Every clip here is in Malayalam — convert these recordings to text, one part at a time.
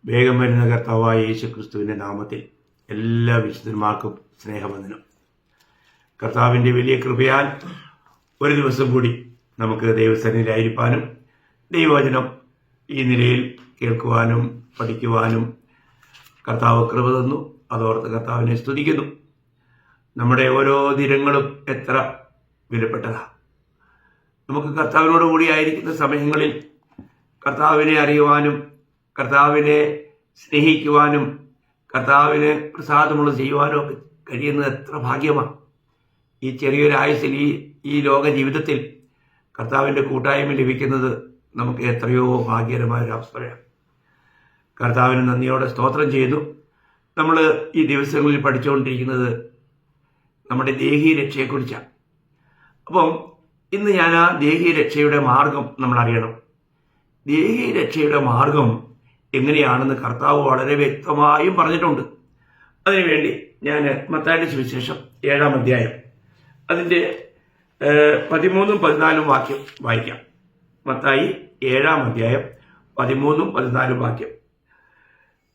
വേഗം വരുന്ന കർത്താവായ യേശു ക്രിസ്തുവിൻ്റെ നാമത്തിൽ എല്ലാ വിശുദ്ധന്മാർക്കും സ്നേഹവന്ദനം. കർത്താവിൻ്റെ വലിയ കൃപയാൽ ഒരു ദിവസം കൂടി നമുക്ക് ദൈവസന്നിധിയിലായിരിക്കാനും ദൈവവചനം ഈ നിലയിൽ കേൾക്കുവാനും പഠിക്കുവാനും കർത്താവ് കൃപ തന്നു. അതോർത്ത് കർത്താവിനെ സ്തുതിക്കുന്നു. നമ്മുടെ ഓരോ ദിനങ്ങളും എത്ര വിലപ്പെട്ടതാണ്. നമുക്ക് കർത്താവിനോട് കൂടി ആയിരിക്കുന്ന സമയങ്ങളിൽ കർത്താവിനെ അറിയുവാനും കർത്താവിനെ സ്നേഹിക്കുവാനും കർത്താവിന് പ്രസാദമുള്ള ചെയ്യുവാനും ഒക്കെ കഴിയുന്നത് എത്ര ഭാഗ്യമാണ്. ഈ ചെറിയൊരു ആയുസ്സിൽ ഈ ലോക ജീവിതത്തിൽ കർത്താവിൻ്റെ കൂട്ടായ്മ ലഭിക്കുന്നത് നമുക്ക് എത്രയോ ഭാഗ്യകരമായൊരു അവസരമാണ്. കർത്താവിന് നന്ദിയോടെ സ്തോത്രം ചെയ്യുന്നു. നമ്മൾ ഈ ദിവസങ്ങളിൽ പഠിച്ചുകൊണ്ടിരിക്കുന്നത് നമ്മുടെ ദേഹീ രക്ഷയെക്കുറിച്ചാണ്. അപ്പം ഇന്ന് ഞാൻ ആ ദേഹീ രക്ഷയുടെ മാർഗം നമ്മൾ അറിയണം. ദേഹീ രക്ഷയുടെ മാർഗം എങ്ങനെയാണെന്ന് കർത്താവ് വളരെ വ്യക്തമായും പറഞ്ഞിട്ടുണ്ട്. അതിനുവേണ്ടി ഞാൻ മത്തായിയുടെ സുവിശേഷം 7-ാം അധ്യായം അതിൻ്റെ 13-14 വാക്യം വായിക്കാം. മത്തായി 7-ാം അധ്യായം 13-14 വാക്യം.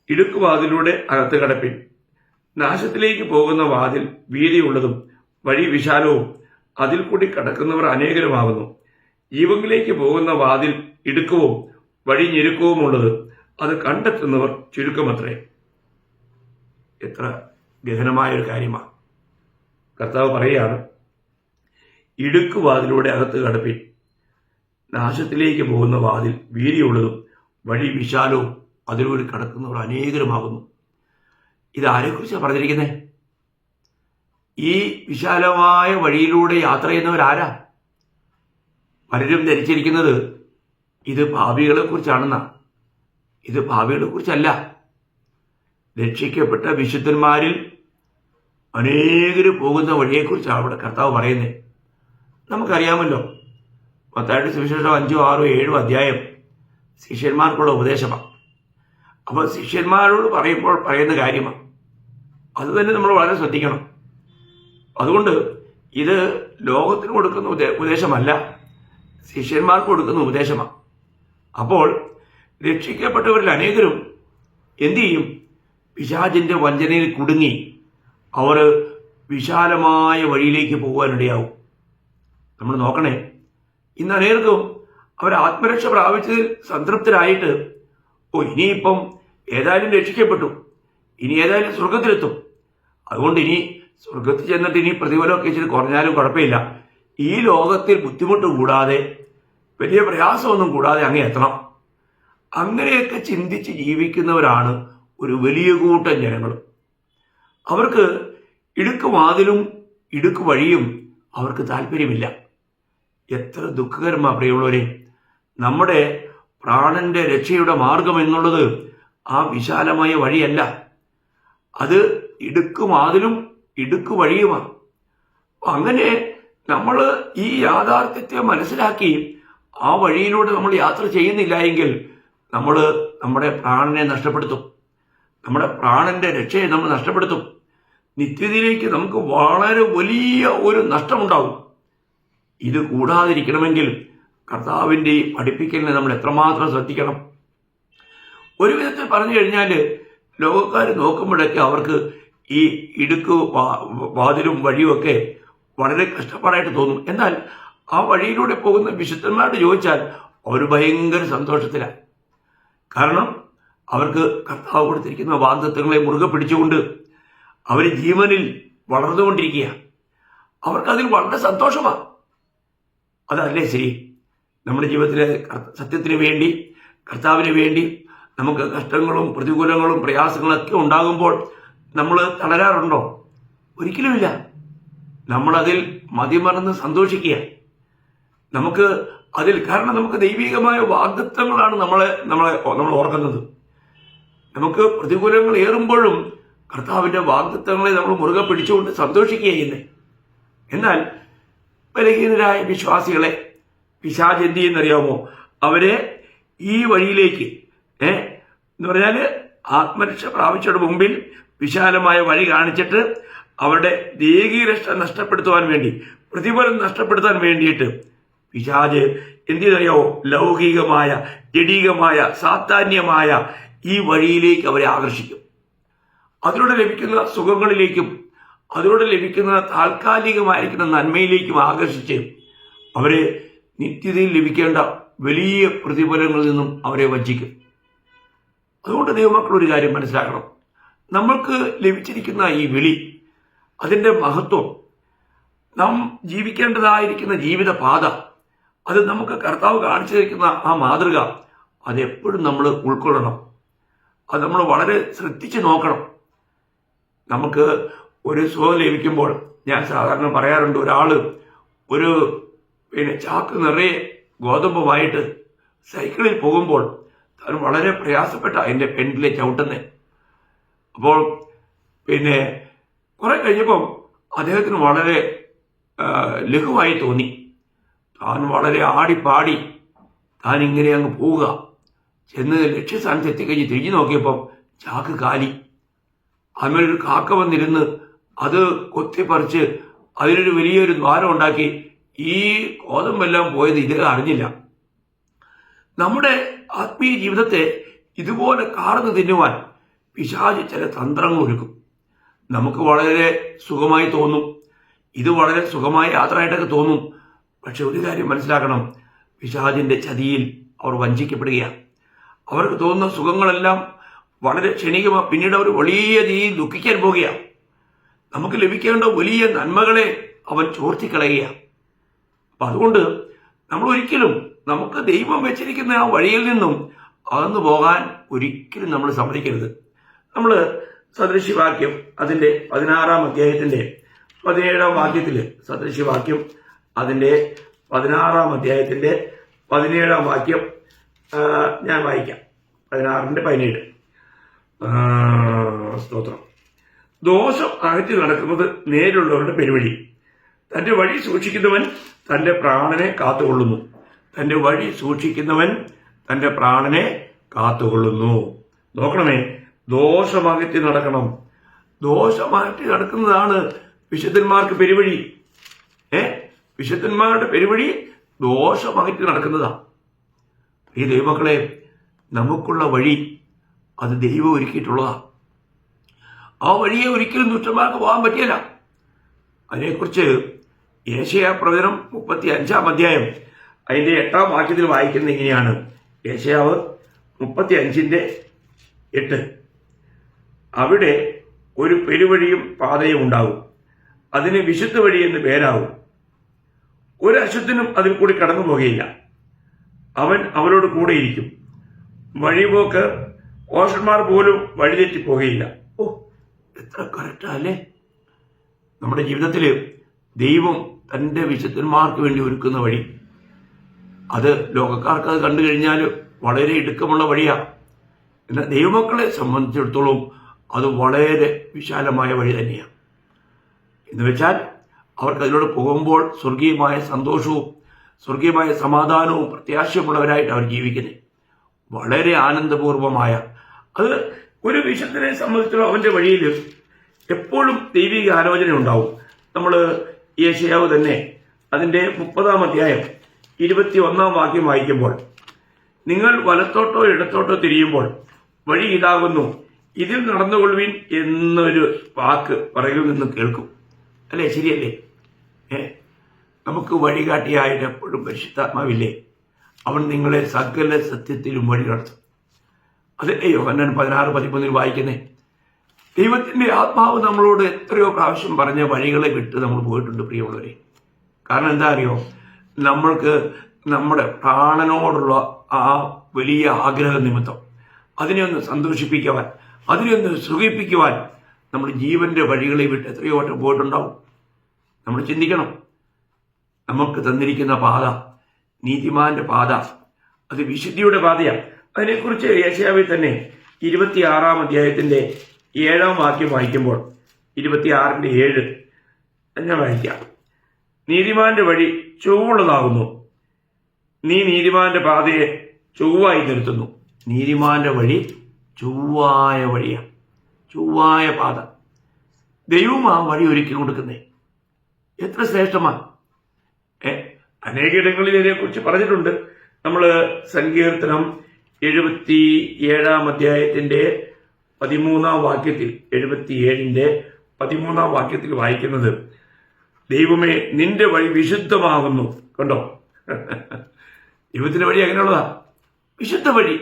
ഇടുക്കുവാതിലൂടെ അകത്ത് കടപ്പിൻ. നാശത്തിലേക്ക് പോകുന്ന വാതിൽ വീതിയുള്ളതും വഴി വിശാലവും അതിൽ കൂടി കടക്കുന്നവർ അനേകരുമാകുന്നു. ജീവങ്കിലേക്ക് പോകുന്ന വാതിൽ ഇടുക്കവും വഴി ഞെരുക്കവുമുള്ളത്, അത് കണ്ടെത്തുന്നവർ ചുരുക്കമത്രേ. എത്ര ഗഹനമായൊരു കാര്യമാണ്. കർത്താവ് പറയുകയാണ്, ഇടുക്കുവാതിലൂടെ അകത്ത് കടപ്പിൻ. നാശത്തിലേക്ക് പോകുന്ന വാതിൽ വീതിയുള്ളതും വഴി വിശാലവും അതിലൂടെ കടക്കുന്നവർ അനേകരുമാകുന്നു. ഇതാരെക്കുറിച്ചാണ് പറഞ്ഞിരിക്കുന്നത്? ഈ വിശാലമായ വഴിയിലൂടെ യാത്ര ചെയ്യുന്നവരാരാ? പലരും ധരിച്ചിരിക്കുന്നത് ഇത് പാപികളെ കുറിച്ചാണെന്നാണ്. ഇത് പാപികളെ കുറിച്ചല്ല. രക്ഷിക്കപ്പെട്ട വിശുദ്ധന്മാരിൽ അനേകര് പോകുന്ന വഴിയെക്കുറിച്ചാണ് അവിടെ കർത്താവ് പറയുന്നത്. നമുക്കറിയാമല്ലോ, മത്തായിയുടെ സുവിശേഷം 5, 6, 7 അധ്യായം ശിഷ്യന്മാർക്കുള്ള ഉപദേശമാണ്. അപ്പോൾ ശിഷ്യന്മാരോട് പറയുമ്പോൾ പറയുന്ന കാര്യമാണ്. അത് തന്നെ നമ്മൾ വളരെ ശ്രദ്ധിക്കണം. അതുകൊണ്ട് ഇത് ലോകത്തിന് കൊടുക്കുന്ന ഉപദേശമല്ല, ശിഷ്യന്മാർക്ക് കൊടുക്കുന്ന ഉപദേശമാണ്. അപ്പോൾ രക്ഷിക്കപ്പെട്ടവരിൽ അനേകരും എന്തു ചെയ്യും? പിശാചിന്റെ വഞ്ചനയിൽ കുടുങ്ങി അവർ വിശാലമായ വഴിയിലേക്ക് പോകാനിടയാവും. നമ്മൾ നോക്കണേ, ഇന്ന് അനേകർക്കും അവർ ആത്മരക്ഷ പ്രാപിച്ചതിൽ സംതൃപ്തരായിട്ട് ഇനിയിപ്പം ഏതായാലും രക്ഷിക്കപ്പെട്ടു, ഇനി ഏതായാലും സ്വർഗത്തിലെത്തും, അതുകൊണ്ട് ഇനി സ്വർഗത്തിൽ ചെന്നിട്ട് ഇനി പ്രതിഫലമൊക്കെ ഇച്ചിരി കുറഞ്ഞാലും കുഴപ്പമില്ല, ഈ ലോകത്തിൽ ബുദ്ധിമുട്ട് കൂടാതെ വലിയ പ്രയാസമൊന്നും കൂടാതെ അങ്ങ് എത്തണം. അങ്ങനെയൊക്കെ ചിന്തിച്ച് ജീവിക്കുന്നവരാണ് ഒരു വലിയ കൂട്ടം ജനങ്ങൾ. അവർക്ക് ഇടുക്ക് വാതിലും ഇടുക്ക് വഴിയും അവർക്ക് താല്പര്യമില്ല. എത്ര ദുഃഖകരമാണ് പ്രിയമുള്ളവരെ. നമ്മുടെ പ്രാണന്റെ രക്ഷയുടെ മാർഗം എന്നുള്ളത് ആ വിശാലമായ വഴിയല്ല, അത് ഇടുക്ക് വാതിലും ഇടുക്ക് വഴിയുമാണ്. അങ്ങനെ നമ്മൾ ഈ യാഥാർത്ഥ്യത്തെ മനസ്സിലാക്കി ആ വഴിയിലൂടെ നമ്മൾ യാത്ര ചെയ്യുന്നില്ല എങ്കിൽ നമ്മൾ നമ്മുടെ പ്രാണനെ നഷ്ടപ്പെടുത്തും. നമ്മുടെ പ്രാണന്റെ രക്ഷയെ നമ്മൾ നഷ്ടപ്പെടുത്തും. നിത്യതയിലേക്ക് നമുക്ക് വളരെ വലിയ ഒരു നഷ്ടമുണ്ടാകും. ഇത് കൂടാതിരിക്കണമെങ്കിൽ കർത്താവിൻ്റെ ഈ പഠിപ്പിക്കലിനെ നമ്മൾ എത്രമാത്രം ശ്രദ്ധിക്കണം. ഒരു വിധത്തിൽ പറഞ്ഞു കഴിഞ്ഞാൽ ലോകക്കാർ നോക്കുമ്പോഴൊക്കെ അവർക്ക് ഈ ഇടുക്ക് വാതിലും വഴിയുമൊക്കെ വളരെ കഷ്ടപ്പാടായിട്ട് തോന്നും. എന്നാൽ ആ വഴിയിലൂടെ പോകുന്ന വിശുദ്ധന്മാരോട് ചോദിച്ചാൽ അവർ ഭയങ്കര സന്തോഷത്തിലാണ്. കാരണം അവർക്ക് കർത്താവ് കൊടുത്തിരിക്കുന്ന വാഗ്ദത്തങ്ങളെ മുറുകെ പിടിച്ചുകൊണ്ട് അവർ ജീവനിൽ വളർന്നുകൊണ്ടിരിക്കുക. അവർക്കതിൽ വളരെ സന്തോഷമാണ്. അതല്ലേ ശരി? നമ്മുടെ ജീവിതത്തിലെ സത്യത്തിന് വേണ്ടി, കർത്താവിന് വേണ്ടി നമുക്ക് കഷ്ടങ്ങളും പ്രതികൂലങ്ങളും പ്രയാസങ്ങളൊക്കെ ഉണ്ടാകുമ്പോൾ നമ്മൾ തളരാറുണ്ടോ? ഒരിക്കലുമില്ല. നമ്മളതിൽ മതിമറന്ന് സന്തോഷിക്കുക. നമുക്ക് അതിൽ, കാരണം നമുക്ക് ദൈവികമായ വാഗ്ദത്തങ്ങളാണ് നമ്മൾ ഓർക്കുന്നത്. നമുക്ക് പ്രതികൂലങ്ങൾ ഏറുമ്പോഴും കർത്താവിൻ്റെ വാഗ്ദത്തങ്ങളെ നമ്മൾ മുറുകെ പിടിച്ചുകൊണ്ട് സന്തോഷിക്കുക ചെയ്യുന്നത്. എന്നാൽ ബലഹീനരായ വിശ്വാസികളെ പിശാച് എന്ത് ചെയ്യുന്നറിയാമോ? അവരെ ഈ വഴിയിലേക്ക് എന്ന് പറഞ്ഞാൽ ആത്മരക്ഷ പ്രാപിച്ചയുടെ മുമ്പിൽ വിശാലമായ വഴി കാണിച്ചിട്ട് അവരുടെ ദേഹീരക്ഷ നഷ്ടപ്പെടുത്തുവാൻ വേണ്ടി, പ്രതിഫലം നഷ്ടപ്പെടുത്താൻ വേണ്ടിയിട്ട് പിശാച് എന്തിനറിയാവോ? ലൗകികമായ, ജഡീകമായ, സാത്താന്യമായ ഈ വഴിയിലേക്ക് അവരെ ആകർഷിക്കും. അതിലൂടെ ലഭിക്കുന്ന സുഖങ്ങളിലേക്കും അതിലൂടെ ലഭിക്കുന്ന താൽക്കാലികമായിരിക്കുന്ന നന്മയിലേക്കും ആകർഷിച്ച് അവരെ നിത്യതയിൽ ലഭിക്കേണ്ട വലിയ പ്രതിഫലങ്ങളിൽ നിന്നും അവരെ വഞ്ചിക്കും. അതുകൊണ്ട് ദൈവമക്കൾ ഒരു കാര്യം മനസ്സിലാക്കണം. നമ്മൾക്ക് ലഭിച്ചിരിക്കുന്ന ഈ വിളി, അതിൻ്റെ മഹത്വം, നാം ജീവിക്കേണ്ടതായിരിക്കുന്ന ജീവിത പാത, അത് നമുക്ക് കർത്താവ് കാണിച്ചു തരിക്കുന്ന ആ മാതൃക, അതെപ്പോഴും നമ്മൾ ഉൾക്കൊള്ളണം. അത് നമ്മൾ വളരെ ശ്രദ്ധിച്ച് നോക്കണം. നമുക്ക് ഒരു സുഖം ലഭിക്കുമ്പോൾ ഞാൻ സാധാരണ പറയാറുണ്ട്, ഒരാള് ഒരു ചാക്ക് നിറയെ ഗോതമ്പുമായിട്ട് സൈക്കിളിൽ പോകുമ്പോൾ താൻ വളരെ പ്രയാസപ്പെട്ട അതിൻ്റെ പെൻഡിലെ ചവിട്ടുന്നത്. അപ്പോൾ കുറെ കഴിഞ്ഞപ്പം അദ്ദേഹത്തിന് വളരെ ലഘുവായി തോന്നി. താൻ വളരെ ആടിപ്പാടി താൻ ഇങ്ങനെ അങ്ങ് പോവുക. ചെന്ന് ലക്ഷ്യസ്ഥാനത്ത് എത്തിക്കഴിഞ്ഞ് തിരിഞ്ഞു നോക്കിയപ്പം ചാക്ക് കാലി. അതിലൊരു കാക്ക വന്നിരുന്ന് അത് കൊത്തിപ്പറിച്ച് അതിലൊരു വലിയൊരു ദ്വാരം ഉണ്ടാക്കി ഈ ഗോതമ്പെല്ലാം പോയത് ഇദ്ദേഹം അറിഞ്ഞില്ല. നമ്മുടെ ആത്മീയ ജീവിതത്തെ ഇതുപോലെ കാർന്നു തിന്നുവാൻ പിശാച് ചില തന്ത്രങ്ങൾ ഒരുക്കും. നമുക്ക് വളരെ സുഖമായി തോന്നും, ഇത് വളരെ സുഖമായ യാത്രയായിട്ടൊക്കെ തോന്നും. പക്ഷെ ഒരു കാര്യം മനസ്സിലാക്കണം, പിശാചിന്റെ ചതിയിൽ അവർ വഞ്ചിക്കപ്പെടുകയാണ്. അവർക്ക് തോന്നുന്ന സുഖങ്ങളെല്ലാം വളരെ ക്ഷണികമാണ്. പിന്നീട് അവർ വലിയ രീതിയിൽ ദുഃഖിക്കാൻ പോകുകയാണ്. നമുക്ക് ലഭിക്കേണ്ട വലിയ നന്മകളെ അവൻ ചോർത്തിക്കളയുകയാണ്. അപ്പൊ അതുകൊണ്ട് നമ്മൾ ഒരിക്കലും നമുക്ക് ദൈവം വെച്ചിരിക്കുന്ന ആ വഴിയിൽ നിന്നും അകന്നു പോകാൻ ഒരിക്കലും നമ്മൾ സമ്മതിക്കരുത്. നമ്മൾ സദൃശ്യവാക്യം അതിന്റെ 16-ാം അധ്യായത്തിന്റെ 17-ാം വാക്യത്തില്, സദൃശ്യവാക്യം അതിന്റെ 16-ാം അധ്യായത്തിന്റെ 17-ാം വാക്യം ഞാൻ വായിക്കാം. 16-ന്റെ 17. സ്തോത്രം. ദോഷം അകറ്റി നടക്കുന്നത് നേരുള്ളവരുടെ പെരുവഴി. തന്റെ വഴി സൂക്ഷിക്കുന്നവൻ തന്റെ പ്രാണനെ കാത്തുകൊള്ളുന്നു. തന്റെ വഴി സൂക്ഷിക്കുന്നവൻ തന്റെ പ്രാണനെ കാത്തുകൊള്ളുന്നു. നോക്കണമേ, ദോഷമകറ്റി നടക്കണം. ദോഷമകറ്റി നടക്കുന്നതാണ് വിശുദ്ധന്മാർക്ക് പെരുവഴി. വിശുദ്ധന്മാരുടെ പെരുവഴി ദോഷമകറ്റി നടക്കുന്നതാണ്. ഈ ദൈവമക്കളെ, നമുക്കുള്ള വഴി അത് ദൈവം ഒരുക്കിയിട്ടുള്ളതാണ്. ആ വഴിയെ ഒരിക്കലും ദുഷ്ടന്മാർക്ക് പോകാൻ പറ്റില്ല. അതിനെക്കുറിച്ച് യേശയ്യാ പ്രവചനം 35-ാം അധ്യായം അതിന്റെ 8-ാം വാക്യത്തിൽ വായിക്കുന്നത് ഇങ്ങനെയാണ്. യേശയ്യാവ് 35-8. അവിടെ ഒരു പെരുവഴിയും പാതയും ഉണ്ടാകും, അതിന് വിശുദ്ധ വഴി എന്ന് പേരാകും. ഒരു അശുദ്ധനും അതിൽ കൂടി കടന്നു പോകുകയില്ല. അവൻ അവരോട് കൂടെയിരിക്കും. വഴിപോക്ക് ഓഷന്മാർ പോലും വഴിതെറ്റി പോകുകയില്ല. ഓ, എത്ര കറക്റ്റാ അല്ലേ? നമ്മുടെ ജീവിതത്തിൽ ദൈവം തന്റെ വിശുദ്ധന്മാർക്ക് വേണ്ടി ഒരുക്കുന്ന വഴി, അത് ലോകക്കാർക്ക് അത് കണ്ടു കഴിഞ്ഞാൽ വളരെ ഇടുക്കമുള്ള വഴിയാണ്. എന്നാൽ ദൈവമക്കളെ സംബന്ധിച്ചിടത്തോളം അത് വളരെ വിശാലമായ വഴി തന്നെയാണ്. എന്ന് വെച്ചാൽ അവർക്ക് അതിലൂടെ പോകുമ്പോൾ സ്വർഗീയമായ സന്തോഷവും സ്വർഗീയമായ സമാധാനവും പ്രത്യാശയുമുള്ളവരായിട്ട് അവർ ജീവിക്കുന്നത്. വളരെ ആനന്ദപൂർവമായ അത് ഒരു വിശുദ്ധനെ സംബന്ധിച്ചിടത്തോളം അവന്റെ വഴിയിൽ എപ്പോഴും ദൈവിക ആലോചന ഉണ്ടാവും. നമ്മൾ യേശയ്യാവ് തന്നെ അതിന്റെ 30-ാം അധ്യായം 21-ാം വാക്യം വായിക്കുമ്പോൾ, നിങ്ങൾ വലത്തോട്ടോ ഇടത്തോട്ടോ തിരിയുമ്പോൾ വഴി ഇതാകുന്നു, ഇതിൽ നടന്നുകൊള്ളുവിൻ എന്നൊരു വാക്ക് പറയിൽ നിന്ന് കേൾക്കും. അല്ലേ? ശരിയല്ലേ? നമുക്ക് വഴികാട്ടിയായിട്ട് എപ്പോഴും പരിശുദ്ധാത്മാവില്ലേ? അവൻ നിങ്ങളെ സകല സത്യത്തിലും വഴി നടത്തും. അതല്ലേ യോഹന്നാൻ 16-13 വായിക്കുന്നേ? ദൈവത്തിന്റെ ആത്മാവ് നമ്മളോട് എത്രയോ പ്രാവശ്യം പറഞ്ഞ വഴികളെ വിട്ട് നമ്മൾ പോയിട്ടുണ്ട് പ്രിയമുള്ളവരെ. കാരണം എന്താ അറിയോ? നമ്മൾക്ക് നമ്മുടെ പ്രാണനോടുള്ള ആ വലിയ ആഗ്രഹ നിമിത്തം അതിനെ ഒന്ന് സന്തോഷിപ്പിക്കുവാൻ, അതിനെ ഒന്ന് സുഖിപ്പിക്കുവാൻ നമ്മൾ ജീവന്റെ വഴികളെ വിട്ട് എത്രയോ വട്ടം പോയിട്ടുണ്ടാവും. നമ്മൾ ചിന്തിക്കണം, നമുക്ക് തന്നിരിക്കുന്ന പാത നീതിമാന്റെ പാത, അത് വിശുദ്ധിയുടെ പാതയാണ്. അതിനെക്കുറിച്ച് യേശയ്യാവിൽ തന്നെ 26-ാം അധ്യായത്തിന്റെ 7-ാം വാക്യം വായിക്കുമ്പോൾ 26-ന്റെ 7 ഞാൻ വായിക്കാം. നീതിമാന്റെ വഴി ചൊവ്വുള്ളതാകുന്നു, നീ നീതിമാന്റെ പാതയെ ചൊവ്വായി നിർത്തുന്നു. നീതിമാന്റെ വഴി ചൊവ്വായ വഴിയാണ്, ചൊവ്വായ പാത. ദൈവം ആ വഴി ഒരുക്കി കൊടുക്കുന്നേ. എത്ര ശ്രേഷ്ഠമാണ്! അനേകയിടങ്ങളിൽ ഇതിനെക്കുറിച്ച് പറഞ്ഞിട്ടുണ്ട്. നമ്മൾ സങ്കീർത്തനം 77 അധ്യായത്തിന്റെ 13 വാക്യത്തിൽ 77 വാക്യത്തിൽ വായിക്കുന്നത്, ദൈവമേ നിന്റെ വഴി വിശുദ്ധമാകുന്നു. കണ്ടോ, ദൈവത്തിന്റെ വഴി എങ്ങനെയുള്ളതാ? വിശുദ്ധ വഴി.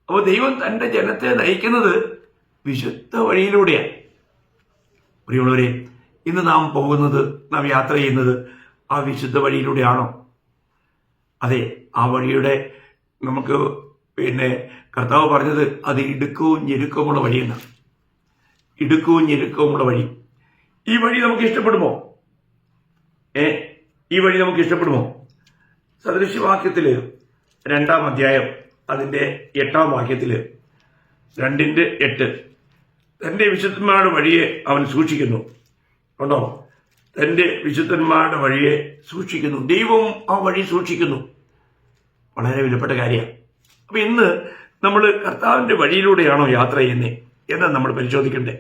അപ്പോൾ ദൈവം തന്റെ ജനത്തെ നയിക്കുന്നത് വിശുദ്ധ വഴിയിലൂടെയാണ്. പ്രിയമുള്ളവരെ, ഇന്ന് നാം പോകുന്നത്, നാം യാത്ര ചെയ്യുന്നത് ആ വിശുദ്ധ വഴിയിലൂടെയാണോ? അതെ, ആ വഴിയുടെ നമുക്ക് കർത്താവ് പറഞ്ഞത് അത് ഇടുക്കവും ഞെരുക്കവുമുള്ള വഴിയെന്നാണ്. ഇടുക്കവും ഞെരുക്കവുമുള്ള വഴി. ഈ വഴി നമുക്ക് ഇഷ്ടപ്പെടുമോ? ഈ വഴി നമുക്ക് ഇഷ്ടപ്പെടുമോ? സദൃശ്യവാക്യത്തില് 2 അധ്യായം അതിന്റെ 8 വാക്യത്തില് 2:8 തന്റെ വിശുദ്ധന്മാരുടെ വഴിയെ അവൻ സൂക്ഷിക്കുന്നു. കണ്ടോ, തന്റെ വിശുദ്ധന്മാരുടെ വഴിയെ സൂക്ഷിക്കുന്നു. ദൈവം ആ വഴി സൂക്ഷിക്കുന്നു. വളരെ വിലപ്പെട്ട കാര്യമാണ്. അപ്പൊ ഇന്ന് നമ്മൾ കർത്താവിന്റെ വഴിയിലൂടെയാണോ യാത്ര ചെയ്യുന്നത് എന്നാണ് നമ്മൾ പരിശോധിക്കണ്ടേ.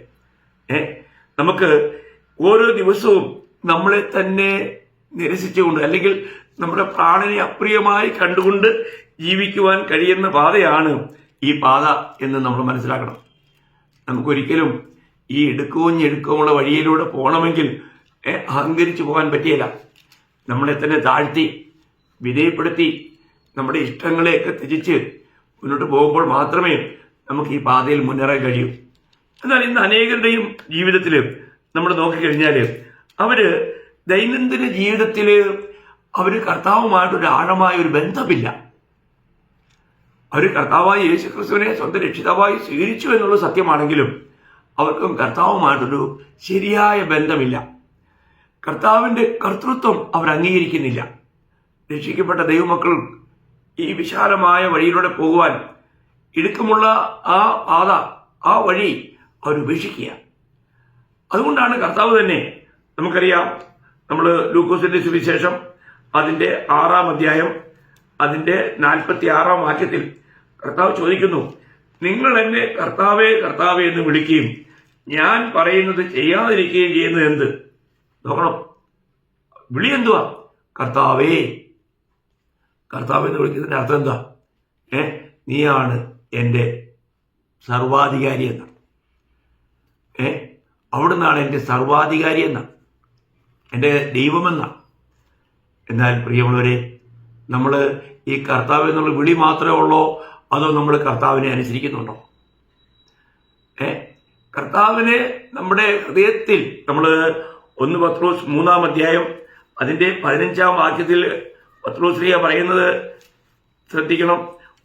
നമുക്ക് ഓരോ ദിവസവും നമ്മളെ തന്നെ നിരസിച്ചുകൊണ്ട്, അല്ലെങ്കിൽ നമ്മുടെ പ്രാണനെ അപ്രിയമായി കണ്ടുകൊണ്ട് ജീവിക്കുവാൻ കഴിയുന്ന പാതയാണ് ഈ പാത എന്ന് നമ്മൾ മനസ്സിലാക്കണം. നമുക്കൊരിക്കലും ഈ ഇടുക്കവും ഞെരുക്കവുമുള്ള വഴിയിലൂടെ പോകണമെങ്കിൽ അഹങ്കരിച്ചു പോകാൻ പറ്റിയില്ല. നമ്മളെ തന്നെ താഴ്ത്തി വിധേയപ്പെടുത്തി നമ്മുടെ ഇഷ്ടങ്ങളെയൊക്കെ ത്യജിച്ച് മുന്നോട്ട് പോകുമ്പോൾ മാത്രമേ നമുക്ക് ഈ പാതയിൽ മുന്നേറാൻ കഴിയൂ. എന്നാൽ ഇന്ന് അനേകരുടെയും ജീവിതത്തിൽ നമ്മൾ നോക്കിക്കഴിഞ്ഞാൽ അവര് ദൈനംദിന ജീവിതത്തിൽ അവർ കർത്താവുമായിട്ടൊരു ആഴമായ ഒരു ബന്ധമില്ല. അവർ കർത്താവായ യേശുക്രിസ്തുവിനെ സ്വന്തം രക്ഷിതാവായി സ്വീകരിച്ചു എന്നുള്ളത് സത്യമാണെങ്കിലും അവർക്കും കർത്താവുമായിട്ടൊരു ശരിയായ ബന്ധമില്ല. കർത്താവിന്റെ കർത്തൃത്വം അവർ അംഗീകരിക്കുന്നില്ല. രക്ഷിക്കപ്പെട്ട ദൈവമക്കൾ ഈ വിശാലമായ വഴിയിലൂടെ പോകുവാൻ ഇടുക്കമുള്ള ആ പാത, ആ വഴി അവർ ഉപേക്ഷിക്കുക. അതുകൊണ്ടാണ് കർത്താവ് തന്നെ, നമുക്കറിയാം, നമ്മൾ ലൂക്കോസിന്റെ സുവിശേഷം അതിന്റെ 6 അധ്യായം അതിന്റെ 46 വാക്യത്തിൽ കർത്താവ് ചോദിക്കുന്നു, നിങ്ങൾ എന്നെ കർത്താവേ കർത്താവേ എന്ന് വിളിക്കുകയും ഞാൻ പറയുന്നത് ചെയ്യാതിരിക്കുകയും ചെയ്യുന്നത് എന്ത്? നോക്കണം, വിളി എന്തുവാ? കർത്താവേ. കർത്താവ് എന്ന് വിളിക്കുന്നതിന്റെ അർത്ഥം എന്താ? നീയാണ് എൻ്റെ സർവാധികാരി എന്ന. അവിടുന്നാണ് എൻ്റെ സർവാധികാരി എന്ന, എൻ്റെ ദൈവമെന്ന. എന്നാൽ പ്രിയമുള്ളവരെ, നമ്മൾ ഈ കർത്താവ് എന്നുള്ള വിളി മാത്രമേ ഉള്ളോ, അതോ നമ്മൾ കർത്താവിനെ അനുസരിക്കുന്നുണ്ടോ? കർത്താവിനെ നമ്മുടെ ഹൃദയത്തിൽ, നമ്മൾ 1 പത്രോസ് 3 അധ്യായം അതിന്റെ 15 വാക്യത്തിൽ പത്രോസ് പറയുന്നത് ശ്രദ്ധിക്കണം.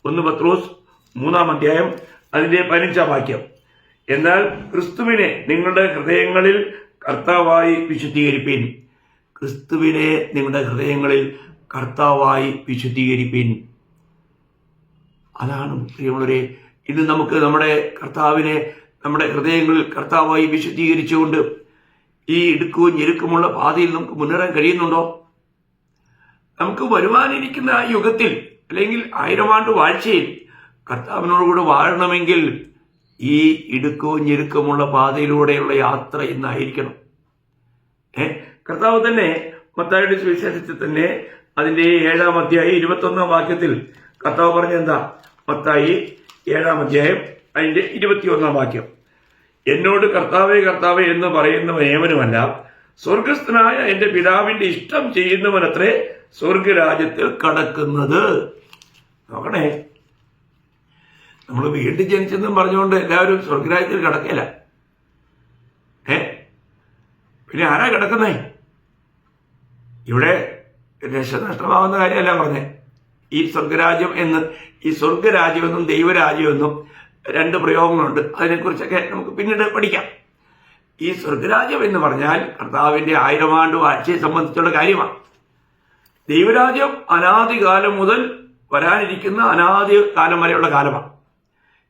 1 പത്രോസ് 3 അധ്യായം അതിന്റെ 15 വാക്യം, എന്നാൽ ക്രിസ്തുവിനെ നിങ്ങളുടെ ഹൃദയങ്ങളിൽ കർത്താവായി വിശുദ്ധീകരിപ്പീൻ. ക്രിസ്തുവിനെ നിങ്ങളുടെ ഹൃദയങ്ങളിൽ കർത്താവായി വിശുദ്ധീകരിപ്പീൻ. അതാണ് പ്രിയമുള്ളവരെ, ഇന്ന് നമുക്ക് നമ്മുടെ കർത്താവിനെ നമ്മുടെ ഹൃദയങ്ങളിൽ കർത്താവായി വിശുദ്ധീകരിച്ചുകൊണ്ട് ഈ ഇടുക്കവും ഞെരുക്കമുള്ള പാതയിൽ നമുക്ക് മുന്നേറാൻ കഴിയുന്നുണ്ടോ? നമുക്ക് വരുവാനിരിക്കുന്ന ആ യുഗത്തിൽ, അല്ലെങ്കിൽ 1000 ആണ്ട് വാഴ്ചയിൽ കർത്താവിനോടുകൂടെ വാഴണമെങ്കിൽ ഈ ഇടുക്കവും ഞെരുക്കമുള്ള പാതയിലൂടെയുള്ള യാത്ര ഇന്നായിരിക്കണം. കർത്താവ് തന്നെ മത്തായിയുടെ സുവിശേഷത്തിൽ തന്നെ അതിന്റെ 7 അധ്യായം 21 വാക്യത്തിൽ കർത്താവ് പറഞ്ഞെന്താ? മത്തായി 7 അധ്യായം അതിന്റെ 21 വാക്യം, എന്നോട് കർത്താവേ കർത്താവേ എന്ന് പറയുന്നവൻ ഏവനുമല്ല, സ്വർഗസ്ഥനായ എന്റെ പിതാവിന്റെ ഇഷ്ടം ചെയ്യുന്നവനത്രേ സ്വർഗരാജ്യത്തിൽ കടക്കുന്നത്. നോക്കണേ, നമ്മൾ വീണ്ടും ജനിച്ചെന്നും പറഞ്ഞുകൊണ്ട് എല്ലാവരും സ്വർഗരാജ്യത്തിൽ കടക്കില്ല. പിന്നെ ആരാ കിടക്കുന്നേ? ഇവിടെ രക്ഷ നഷ്ടമാവുന്ന കാര്യമല്ല പറഞ്ഞേ. ഈ സ്വർഗരാജ്യം എന്ന്, ഈ സ്വർഗരാജ്യമെന്നും ദൈവരാജ്യമെന്നും 2 പ്രയോഗങ്ങളുണ്ട്. അതിനെക്കുറിച്ചൊക്കെ നമുക്ക് പിന്നീട് പഠിക്കാം. ഈ സ്വർഗരാജ്യം എന്ന് പറഞ്ഞാൽ കർത്താവിന്റെ 1000 ആണ്ട് വാഴ്ചയെ സംബന്ധിച്ചുള്ള കാര്യമാണ്. ദൈവരാജ്യം അനാദികാലം മുതൽ വരാനിരിക്കുന്ന അനാദി കാലം വരെയുള്ള കാലമാണ്.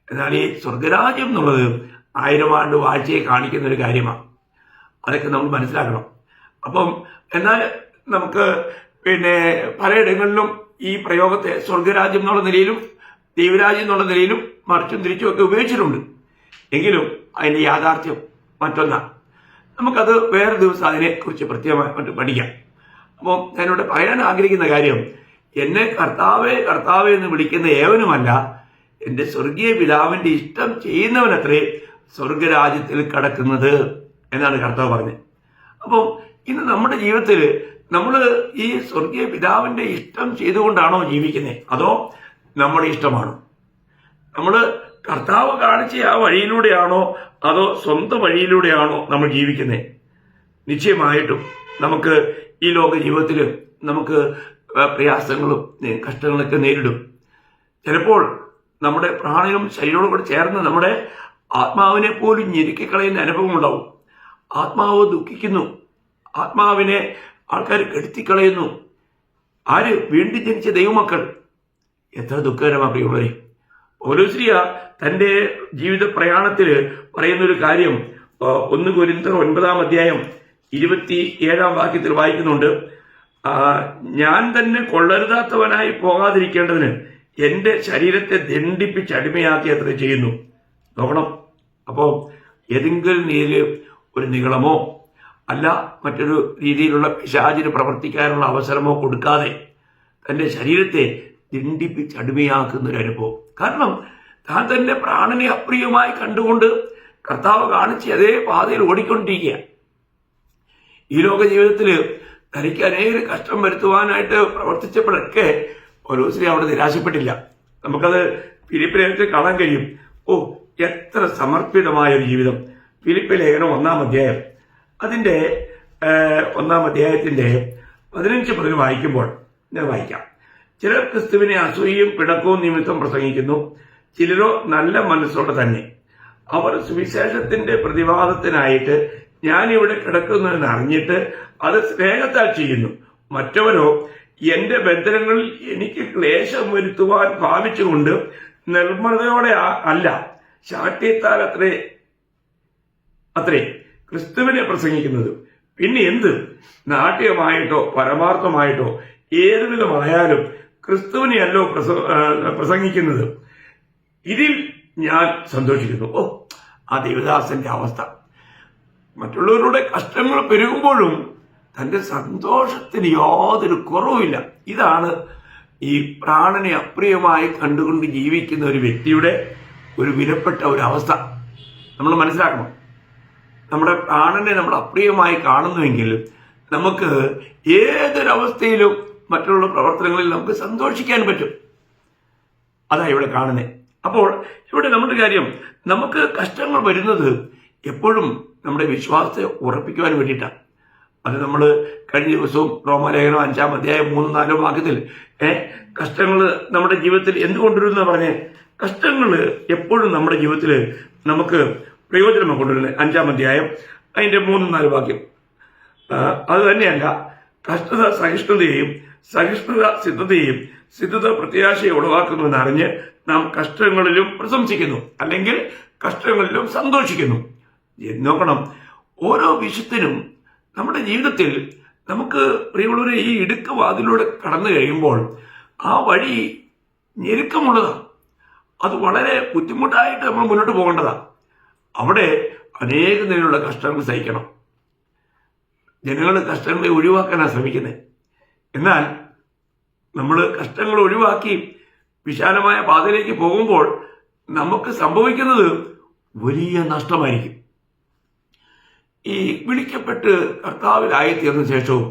എന്നാൽ ഈ സ്വർഗരാജ്യം എന്നുള്ളത് 1000 ആണ്ട് വാഴ്ചയെ കാണിക്കുന്ന ഒരു കാര്യമാണ്. അതൊക്കെ നമ്മൾ മനസ്സിലാക്കണം. അപ്പം എന്നാൽ നമുക്ക് പലയിടങ്ങളിലും ഈ പ്രയോഗത്തെ സ്വർഗരാജ്യം എന്നുള്ള നിലയിലും ദൈവരാജ്യം എന്നുള്ള നിലയിലും മറിച്ചും തിരിച്ചും ഒക്കെ ഉപയോഗിച്ചിട്ടുണ്ട്. എങ്കിലും അതിന്റെ യാഥാർത്ഥ്യം മറ്റൊന്നാണ്. നമുക്കത് വേറെ ദിവസം അതിനെക്കുറിച്ച് പ്രത്യേകമായിട്ട് പഠിക്കാം. അപ്പം ഞാനിവിടെ പറയാൻ ആഗ്രഹിക്കുന്ന കാര്യം, എന്നെ കർത്താവേ കർത്താവേ എന്ന് വിളിക്കുന്ന ഏവനുമല്ല, എൻ്റെ സ്വർഗീയ പിതാവിൻ്റെ ഇഷ്ടം ചെയ്യുന്നവനത്രേ സ്വർഗരാജ്യത്തിൽ കടക്കുന്നത് എന്നാണ് കർത്താവ് പറഞ്ഞത്. അപ്പം ഇന്ന് നമ്മുടെ ജീവിതത്തിൽ നമ്മൾ ഈ സ്വർഗീയ പിതാവിൻ്റെ ഇഷ്ടം ചെയ്തുകൊണ്ടാണോ ജീവിക്കുന്നത്, അതോ നമ്മുടെ ഇഷ്ടമാണോ? നമ്മൾ കർത്താവ് കാണിച്ച ആ വഴിയിലൂടെയാണോ അതോ സ്വന്തം വഴിയിലൂടെയാണോ നമ്മൾ ജീവിക്കുന്നത്? നിശ്ചയമായിട്ടും നമുക്ക് ഈ ലോക ജീവിതത്തിൽ നമുക്ക് പ്രയാസങ്ങളും കഷ്ടങ്ങളൊക്കെ നേരിടും. ചിലപ്പോൾ നമ്മുടെ പ്രാണനും ശരീരവും കൂടെ ചേർന്ന് നമ്മുടെ ആത്മാവിനെ പോലും ഞെരുക്കിക്കളയുന്ന അനുഭവം ഉണ്ടാവും. ആത്മാവ് ദുഃഖിക്കുന്നു, ആത്മാവിനെ ആൾക്കാർ കെടുത്തിക്കളയുന്നു. ആര്? വീണ്ടും ജനിച്ച ദൈവമക്കൾ. എത്ര ദുഃഖകരമാണ് പ്രിയമുള്ളവരെ. പൗലോസ്ലീഹ തന്റെ ജീവിത പ്രയാണത്തിൽ പറയുന്നൊരു കാര്യം 1 കൊരിന്ത്യർ 9-ാം അധ്യായം 27-ാം വാക്യത്തിൽ വായിക്കുന്നുണ്ട്. ഞാൻ തന്നെ കൊള്ളരുതാത്തവനായി പോകാതിരിക്കേണ്ടതിന് എന്റെ ശരീരത്തെ ദണ്ഡിപ്പിച്ച് അടിമയാക്കി അത്ര ചെയ്യുന്നു. നോക്കണം. അപ്പോൾ ഏതെങ്കിലും രീതിയിൽ ഒരു നിഗളമോ അല്ല മറ്റൊരു രീതിയിലുള്ള പിശാചിന് പ്രവർത്തിക്കാനുള്ള അവസരമോ കൊടുക്കാതെ തന്റെ ശരീരത്തെ ദണ്ഡിപ്പിച്ച് അടിമയാക്കുന്ന ഒരു അനുഭവം. കാരണം താൻ തന്നെ പ്രാണനെ അപ്രിയമായി കണ്ടുകൊണ്ട് കർത്താവ് കാണിച്ച് അതേ പാതയിൽ ഓടിക്കൊണ്ടിരിക്കുക. ഈ ലോക ജീവിതത്തിൽ തനിക്ക് അനേകം കഷ്ടം വരുത്തുവാനായിട്ട് പ്രവർത്തിച്ചപ്പോഴൊക്കെ പൗലോസ്ലീഹ അവിടെ നിരാശപ്പെട്ടില്ല. നമുക്കത് ഫിലിപ്പിലേക്ക് കാണാൻ കഴിയും. എത്ര സമർപ്പിതമായ ഒരു ജീവിതം. ഫിലിപ്പ് ലേഖനം 1-ാം അധ്യായം അതിന്റെ 1-ാം അധ്യായത്തിന്റെ 15 മുതൽ വായിക്കുമ്പോൾ ഞാൻ വായിക്കാം. ചിലർ ക്രിസ്തുവിനെ അസൂയയും പിണക്കവും നിമിത്തം പ്രസംഗിക്കുന്നു, ചിലരോ നല്ല മനസ്സോടെ തന്നെ. അവർ സുവിശേഷത്തിന്റെ പ്രതിവാദത്തിനായിട്ട് ഞാനിവിടെ കിടക്കുന്നുവെന്ന് അറിഞ്ഞിട്ട് അത് സ്നേഹത്താൽ ചെയ്യുന്നു. മറ്റവരോ എന്റെ ബന്ധനങ്ങളിൽ എനിക്ക് ക്ലേശം വരുത്തുവാൻ ഭാവിച്ചുകൊണ്ട് നിർമ്മലതയോടെ അല്ല, ശാഠ്യത്താൽ അത്രേ ക്രിസ്തുവിനെ പ്രസംഗിക്കുന്നത്. പിന്നെ എന്ത്? നാട്യമായിട്ടോ പരമാർത്ഥമായിട്ടോ ഏതുവിധമായാലും ക്രിസ്തുവിനെയല്ലോ പ്രസംഗിക്കുന്നത്. ഇതിൽ ഞാൻ സന്തോഷിക്കുന്നു. ആ ദേവദാസന്റെ അവസ്ഥ. മറ്റുള്ളവരുടെ കഷ്ടങ്ങൾ പെരുകുമ്പോഴും തന്റെ സന്തോഷത്തിന് യാതൊരു കുറവുമില്ല. ഇതാണ് ഈ പ്രാണനെ അപ്രിയമായി കണ്ടുകൊണ്ട് ജീവിക്കുന്ന ഒരു വ്യക്തിയുടെ ഒരു വിലപ്പെട്ട ഒരു അവസ്ഥ. നമ്മൾ മനസ്സിലാക്കണം. നമ്മുടെ പ്രാണനെ നമ്മൾ അപ്രിയമായി കാണുന്നുവെങ്കിൽ നമുക്ക് ഏതൊരവസ്ഥയിലും മറ്റുള്ള പ്രവർത്തനങ്ങളിൽ നമുക്ക് സന്തോഷിക്കാൻ പറ്റും. അതാ ഇവിടെ കാണുന്നത്. അപ്പോൾ ഇവിടെ നമ്മുടെ കാര്യം, നമുക്ക് കഷ്ടങ്ങൾ വരുന്നത് എപ്പോഴും നമ്മുടെ വിശ്വാസത്തെ ഉറപ്പിക്കുവാൻ വേണ്ടിയിട്ടാണ്. അത് നമ്മൾ കഴിഞ്ഞ ദിവസവും റോമാലേഖനം 5-ാം അധ്യായം 3-4 വാക്യത്തിൽ കഷ്ടങ്ങൾ നമ്മുടെ ജീവിതത്തിൽ എന്തുകൊണ്ടുവരുന്ന പറഞ്ഞ്, കഷ്ടങ്ങൾ എപ്പോഴും നമ്മുടെ ജീവിതത്തിൽ നമുക്ക് പ്രയോജനം കൊണ്ടുവരുന്നത്. 5-ാം അധ്യായം അതിന്റെ 3-4 വാക്യം. അത് തന്നെയല്ല, കഷ്ടത സഹിഷ്ണുതയെയും സഹിഷ്ണുത സിദ്ധതയെയും സിദ്ധത പ്രത്യാശയെ ഉളവാക്കുന്നുവെന്ന് അറിഞ്ഞ് നാം കഷ്ടങ്ങളിലും പ്രശംസിക്കുന്നു, അല്ലെങ്കിൽ കഷ്ടങ്ങളിലും സന്തോഷിക്കുന്നു. നോക്കണം, ഓരോ വിശുദ്ധനും നമ്മുടെ ജീവിതത്തിൽ നമുക്ക് പ്രിയമുള്ളവരെ ഈ ഇടുക്ക് വാതിലൂടെ കടന്നു കഴിയുമ്പോൾ ആ വഴി ഞെരുക്കമുള്ളതാണ്. അത് വളരെ ബുദ്ധിമുട്ടായിട്ട് നമ്മൾ മുന്നോട്ട് പോകേണ്ടതാണ്. അവിടെ അനേക നിലയിലുള്ള കഷ്ടങ്ങൾ സഹിക്കണം. ജനങ്ങൾ കഷ്ടങ്ങളെ ഒഴിവാക്കാനാണ് ശ്രമിക്കുന്നത്. എന്നാൽ നമ്മൾ കഷ്ടങ്ങൾ ഒഴിവാക്കി വിശാലമായ പാതയിലേക്ക് പോകുമ്പോൾ നമുക്ക് സംഭവിക്കുന്നത് വലിയ നഷ്ടമായിരിക്കും. ഈ വിളിക്കപ്പെട്ട് കർത്താവിലായിത്തീർന്ന ശേഷവും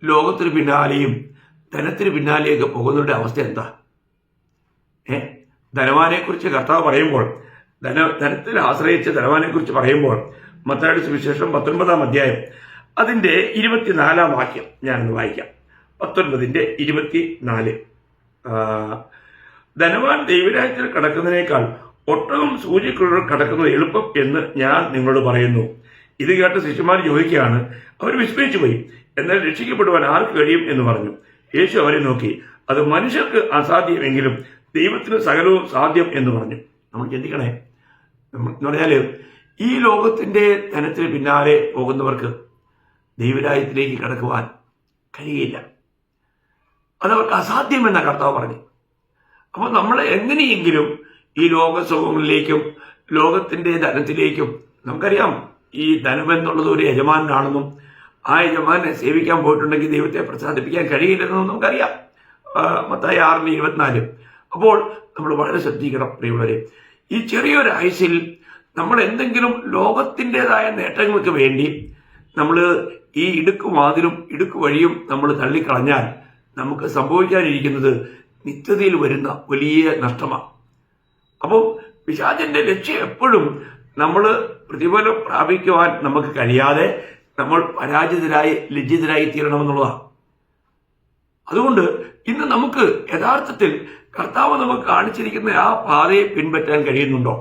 ലോകത്തിന് പിന്നാലെയും ധനത്തിന് പിന്നാലെയൊക്കെ പോകുന്നവരുടെ അവസ്ഥ എന്താ? ധനവാനെ കുറിച്ച് കർത്താവ് പറയുമ്പോൾ, ധനത്തിൽ ആശ്രയിച്ച ധനവാനെ കുറിച്ച് പറയുമ്പോൾ മത്തായിയുടെ സുവിശേഷം 19-ാം അധ്യായം അതിന്റെ 24-ാം വാക്യം ഞാനൊന്ന് വായിക്കാം. 19-ന്റെ 24. ധനവാൻ ദൈവരാജ്യത്തിൽ കടക്കുന്നതിനേക്കാൾ ഒട്ടകം സൂചിക്കുള്ളിൽ കടക്കുന്നത് എളുപ്പം എന്ന് ഞാൻ നിങ്ങളോട് പറയുന്നു. ഇത് കേട്ട് ശിഷ്യന്മാർ ചോദിക്കുകയാണ്. അവർ വിസ്മയിച്ചു പോയി. എന്നാൽ രക്ഷിക്കപ്പെടുവാൻ ആർക്ക് കഴിയും എന്ന് പറഞ്ഞു. യേശു അവരെ നോക്കി, അത് മനുഷ്യർക്ക് അസാധ്യമെങ്കിലും ദൈവത്തിന് സകലവും സാധ്യം എന്ന് പറഞ്ഞു. നമ്മൾ ചിന്തിക്കണേ. എന്ന് പറഞ്ഞാല് ഈ ലോകത്തിന്റെ ധനത്തിന് പിന്നാലെ പോകുന്നവർക്ക് ദൈവരാജ്യത്തിലേക്ക് കടക്കുവാൻ കഴിയില്ല. അതവർക്ക് അസാധ്യമെന്ന കർത്താവ് പറഞ്ഞു. അപ്പൊ നമ്മളെ എങ്ങനെയെങ്കിലും ഈ ലോക സുഖങ്ങളിലേക്കും ലോകത്തിന്റെ ധനത്തിലേക്കും, നമുക്കറിയാം ഈ ധനമെന്നുള്ളത് ഒരു യജമാനാണെന്നും ആ യജമാനെ സേവിക്കാൻ പോയിട്ടുണ്ടെങ്കിൽ ദൈവത്തെ പ്രസാദിപ്പിക്കാൻ കഴിയില്ലെന്നും നമുക്കറിയാം. മത്തായി 6:24. അപ്പോൾ നമ്മൾ വളരെ ശ്രദ്ധിക്കണം പ്രിയമുള്ളവരെ. ഈ ചെറിയൊരു ആയുസ്സിൽ നമ്മൾ എന്തെങ്കിലും ലോകത്തിൻ്റെതായ നേട്ടങ്ങൾക്ക് വേണ്ടി നമ്മൾ ഈ ഇടുക്കുവാതിലും ഇടുക്കുവഴിയും നമ്മൾ തള്ളിക്കളഞ്ഞാൽ നമുക്ക് സംഭവിക്കാനിരിക്കുന്നത് നിത്യതയിൽ വരുന്ന വലിയ നഷ്ടമാണ്. അപ്പോൾ പിശാചിന്റെ ലക്ഷ്യം എപ്പോഴും നമ്മൾ പ്രതിഫലം പ്രാപിക്കുവാൻ നമുക്ക് കഴിയാതെ നമ്മൾ പരാജിതരായി ലജ്ജിതരായി തീരണമെന്നുള്ളതാണ്. അതുകൊണ്ട് ഇന്ന് നമുക്ക് യഥാർത്ഥത്തിൽ കർത്താവ് നമുക്ക് കാണിച്ചിരിക്കുന്ന ആ പാതയെ പിൻപറ്റാൻ കഴിയുന്നുണ്ടോ?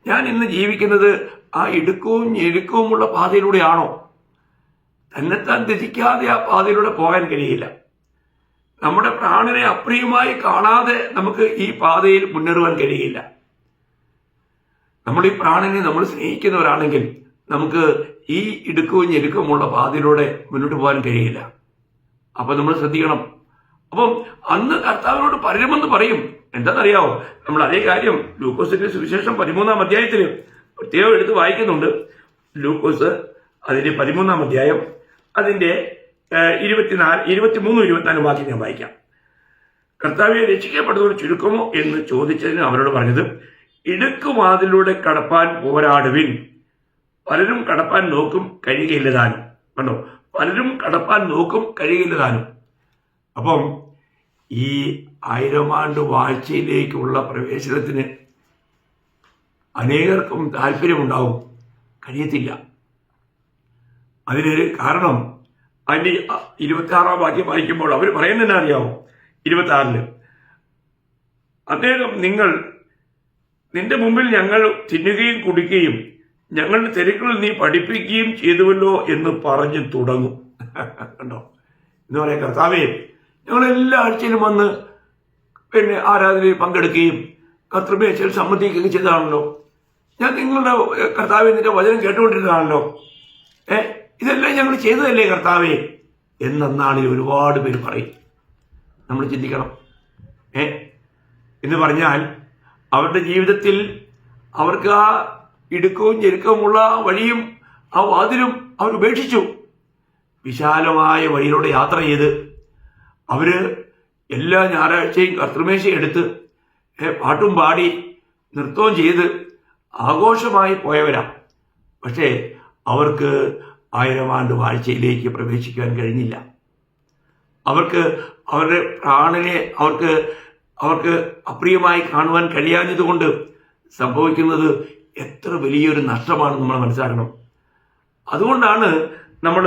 ഞാൻ ഇന്ന് ജീവിക്കുന്നത് ആ ഇടുക്കവും ഞെരുക്കവുമുള്ള പാതയിലൂടെയാണോ? തന്നെത്താൻ ത്യജിക്കാതെ ആ പാതയിലൂടെ പോകാൻ കഴിയില്ല. നമ്മുടെ പ്രാണനെ അപ്രിയമായി കാണാതെ നമുക്ക് ഈ പാതയിൽ മുന്നേറുവാൻ കഴിയില്ല. നമ്മൾ ഈ പ്രാണനെ നമ്മൾ സ്നേഹിക്കുന്നവരാണെങ്കിൽ നമുക്ക് ഈ ഇടുക്കവും ഞെരുക്കവുമുള്ള പാതയിലൂടെ മുന്നോട്ട് പോകാൻ കഴിയില്ല. അപ്പൊ നമ്മൾ ശ്രദ്ധിക്കണം. അപ്പം അന്ന് കർത്താവിനോട് പരമെന്ന് പറയും. എന്താണെന്നറിയാവോ? നമ്മൾ അതേ കാര്യം ലൂക്കോസിന്റെ സുവിശേഷം 13-ാം അധ്യായത്തിൽ പ്രത്യേകം എടുത്ത് വായിക്കുന്നുണ്ട്. ലൂക്കോസ് അതിന്റെ 13-ാം അധ്യായം അതിന്റെ 23-24 വാക്യം ഞാൻ വായിക്കാം. കർത്താവിനെ രക്ഷിക്കപ്പെടുന്നവർ ചുരുക്കമോ എന്ന് ചോദിച്ചതിന് അവരോട് പറഞ്ഞത്, ഇടുക്കുവാതിലൂടെ കടപ്പാൻ പോരാടുവിൻ, പലരും കടപ്പാൻ നോക്കും കഴിയുകയില്ലതാനും. കണ്ടോ, പലരും കടപ്പാൻ നോക്കും കഴിയുകയില്ലതാനും. അപ്പം ഈ 1000 ആണ്ട് വാഴ്ചയിലേക്കുള്ള പ്രവേശനത്തിന് അനേകർക്കും താല്പര്യമുണ്ടാവും, കഴിയത്തില്ല. അതിനൊരു കാരണം അതിന്റെ 26-ാം വാക്യം വായിക്കുമ്പോൾ അവർ പറയുന്നതെന്നാ അറിയാമോ? 26-ല് അദ്ദേഹം നിന്റെ മുമ്പിൽ ഞങ്ങൾ തിന്നുകയും കുടിക്കുകയും ഞങ്ങളുടെ തെരുക്കളിൽ നീ പഠിപ്പിക്കുകയും ചെയ്തുവല്ലോ എന്ന് പറഞ്ഞു തുടങ്ങും. കണ്ടോ, എന്ന് പറയാം, കർത്താവേ ഞങ്ങൾ എല്ലാ ആഴ്ചയിലും വന്ന് ആരാധനയിൽ പങ്കെടുക്കുകയും കർത്തൃമേശയിൽ സംബന്ധിക്കുകയും ചെയ്തതാണല്ലോ. ഞാൻ നിങ്ങളുടെ കർത്താവെ നിന്റെ വചനം കേട്ടുകൊണ്ടിരുന്നതാണല്ലോ. ഇതെല്ലാം ഞങ്ങൾ ചെയ്തതല്ലേ കർത്താവേ എന്നാണ് ഒരുപാട് പേര് പറയും. നമ്മൾ ചിന്തിക്കണം. എന്ന് പറഞ്ഞാൽ അവരുടെ ജീവിതത്തിൽ അവർക്ക് ആ ഇടുക്കവും ഞെരുക്കവുമുള്ള വഴിയും ആ വാതിലും അവർ ഉപേക്ഷിച്ചു. വിശാലമായ വഴിയിലൂടെ യാത്ര ചെയ്ത് അവര് എല്ലാ ഞായറാഴ്ചയും കർത്തൃമേശ എടുത്ത് പാട്ടും പാടി നൃത്തവും ചെയ്ത് ആഘോഷമായി പോയവരാ. പക്ഷേ അവർക്ക് 1000 ആണ്ട് വാഴ്ചയിലേക്ക് പ്രവേശിക്കുവാൻ കഴിഞ്ഞില്ല. അവർക്ക് അവരുടെ പ്രാണനെ അവർക്ക് അപ്രിയമായി കാണുവാൻ കഴിയാഞ്ഞതുകൊണ്ട് സംഭവിക്കുന്നത് എത്ര വലിയൊരു നഷ്ടമാണ് നമ്മൾ മനസ്സിലാക്കണം. അതുകൊണ്ടാണ് നമ്മൾ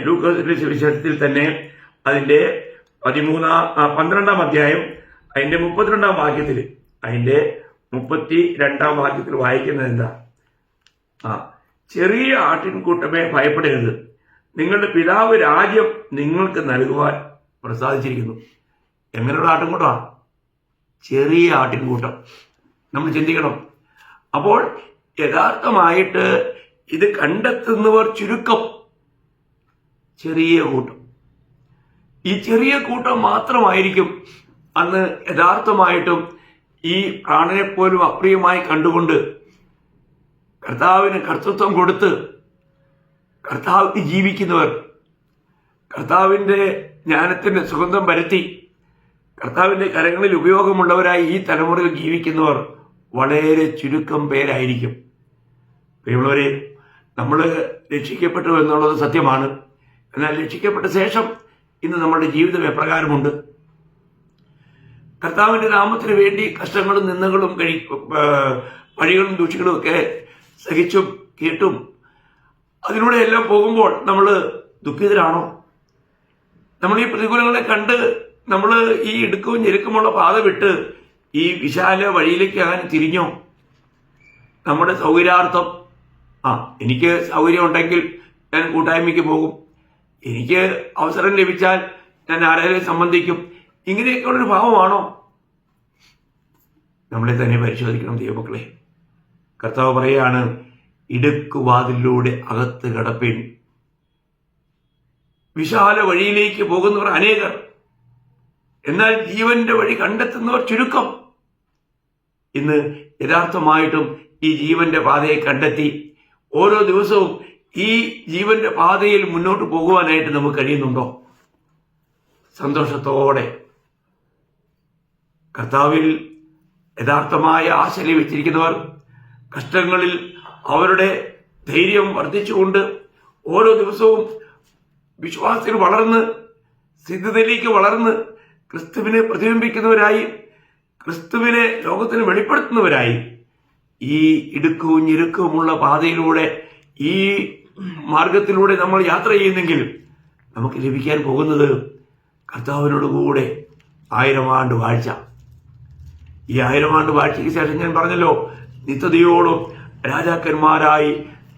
ലൂക്കോസിന്റെ സുവിശേഷത്തിൽ തന്നെ അതിന്റെ 12-ാം അധ്യായം അതിന്റെ 32-ാം വാക്യത്തിൽ അതിന്റെ 32-ാം വാക്യത്തിൽ വായിക്കുന്നത് എന്താ? ചെറിയ ആട്ടിൻകൂട്ടമേ ഭയപ്പെടരുത്, നിങ്ങളുടെ പിതാവ് രാജ്യം നിങ്ങൾക്ക് നൽകുവാൻ പ്രസാദിച്ചിരിക്കുന്നു. എങ്ങനെയുള്ള ആട്ടിൻകൂട്ടമാണ്? ചെറിയ ആട്ടിൻകൂട്ടം. നമ്മൾ ചിന്തിക്കണം. അപ്പോൾ യഥാർത്ഥമായിട്ട് ഇത് കണ്ടെത്തുന്നവർ ചുരുക്കം, ചെറിയ കൂട്ടം. ഈ ചെറിയ കൂട്ടം മാത്രമായിരിക്കും അന്ന് യഥാർത്ഥമായിട്ടും ഈ പ്രാണനെപ്പോലും അപ്രിയമായി കണ്ടുകൊണ്ട് കർത്താവിന് കർത്തൃത്വം കൊടുത്ത് കർത്താവിന് ജീവിക്കുന്നവർ, കർത്താവിന്റെ ജ്ഞാനത്തിന്റെ സുഗന്ധം പരത്തി കർത്താവിന്റെ കരങ്ങളിൽ ഉപയോഗമുള്ളവരായി ഈ തലമുറയിൽ ജീവിക്കുന്നവർ വളരെ ചുരുക്കം പേരായിരിക്കും. പ്രിയമുള്ളവരെ, നമ്മൾ രക്ഷിക്കപ്പെട്ടു എന്നുള്ളത് സത്യമാണ്. എന്നാൽ രക്ഷിക്കപ്പെട്ട ശേഷം ഇന്ന് നമ്മുടെ ജീവിതം എപ്രകാരമുണ്ട്? കർത്താവിന്റെ നാമത്തിന് വേണ്ടി കഷ്ടങ്ങളും നിന്ദകളും വഴികളും ദൂഷികളും ഒക്കെ സഹിച്ചും കേട്ടും അതിലൂടെ എല്ലാം പോകുമ്പോൾ നമ്മൾ ദുഃഖിതരാണോ? നമ്മൾ ഈ പ്രതികൂലങ്ങളെ കണ്ട് നമ്മൾ ഈ ഇടുക്കവും ഞെരുക്കമുള്ള പാത വിട്ട് ഈ വിശാല വഴിയിലേക്ക് അങ്ങനെ തിരിഞ്ഞോ? നമ്മുടെ സൗകര്യാർത്ഥം, എനിക്ക് സൗകര്യം ഉണ്ടെങ്കിൽ ഞാൻ കൂട്ടായ്മയ്ക്ക് പോകും, എനിക്ക് അവസരം ലഭിച്ചാൽ ഞാൻ ആരാധനയെ സംബന്ധിക്കും, ഇങ്ങനെയൊക്കെയുള്ളൊരു ഭാവമാണോ? നമ്മളെ തന്നെ പരിശോധിക്കണം ദൈവമക്കളെ. കർത്താവ് പറയുകയാണ്, ഇടുക്കുവാതിലൂടെ അകത്ത് കടപ്പിൻ. വിശാല വഴിയിലേക്ക് പോകുന്നവർ അനേകർ, എന്നാൽ ജീവന്റെ വഴി കണ്ടെത്തുന്നവർ ചുരുക്കം. ഇന്ന് യഥാർത്ഥമായിട്ടും ഈ ജീവന്റെ പാതയെ കണ്ടെത്തി ഓരോ ദിവസവും ഈ ജീവന്റെ പാതയിൽ മുന്നോട്ട് പോകുവാനായിട്ട് നമുക്ക് കഴിയുന്നുണ്ടോ? സന്തോഷത്തോടെ കർത്താവിൽ യഥാർത്ഥമായ ആശ ലഭിച്ചിരിക്കുന്നവർ കഷ്ടങ്ങളിൽ അവരുടെ ധൈര്യം വർദ്ധിച്ചുകൊണ്ട് ഓരോ ദിവസവും വിശ്വാസത്തിൽ വളർന്ന് സിദ്ധതയിലേക്ക് വളർന്ന് ക്രിസ്തുവിനെ പ്രതിബിംബിക്കുന്നവരായി ക്രിസ്തുവിനെ ലോകത്തിന് വെളിപ്പെടുത്തുന്നവരായി ഈ ഇടുക്കവും ഞെരുക്കവുമുള്ള പാതയിലൂടെ ഈ മാർഗത്തിലൂടെ നമ്മൾ യാത്ര ചെയ്യുന്നെങ്കിൽ നമുക്ക് ലഭിക്കാൻ പോകുന്നത് കർത്താവിനോട് കൂടെ 1000 ആണ്ട് വാഴ്ച. ഈ 1000 ആണ്ട് വാഴ്ചയ്ക്ക് ശേഷം ഞാൻ പറഞ്ഞല്ലോ, നിത്യതയോടും രാജാക്കന്മാരായി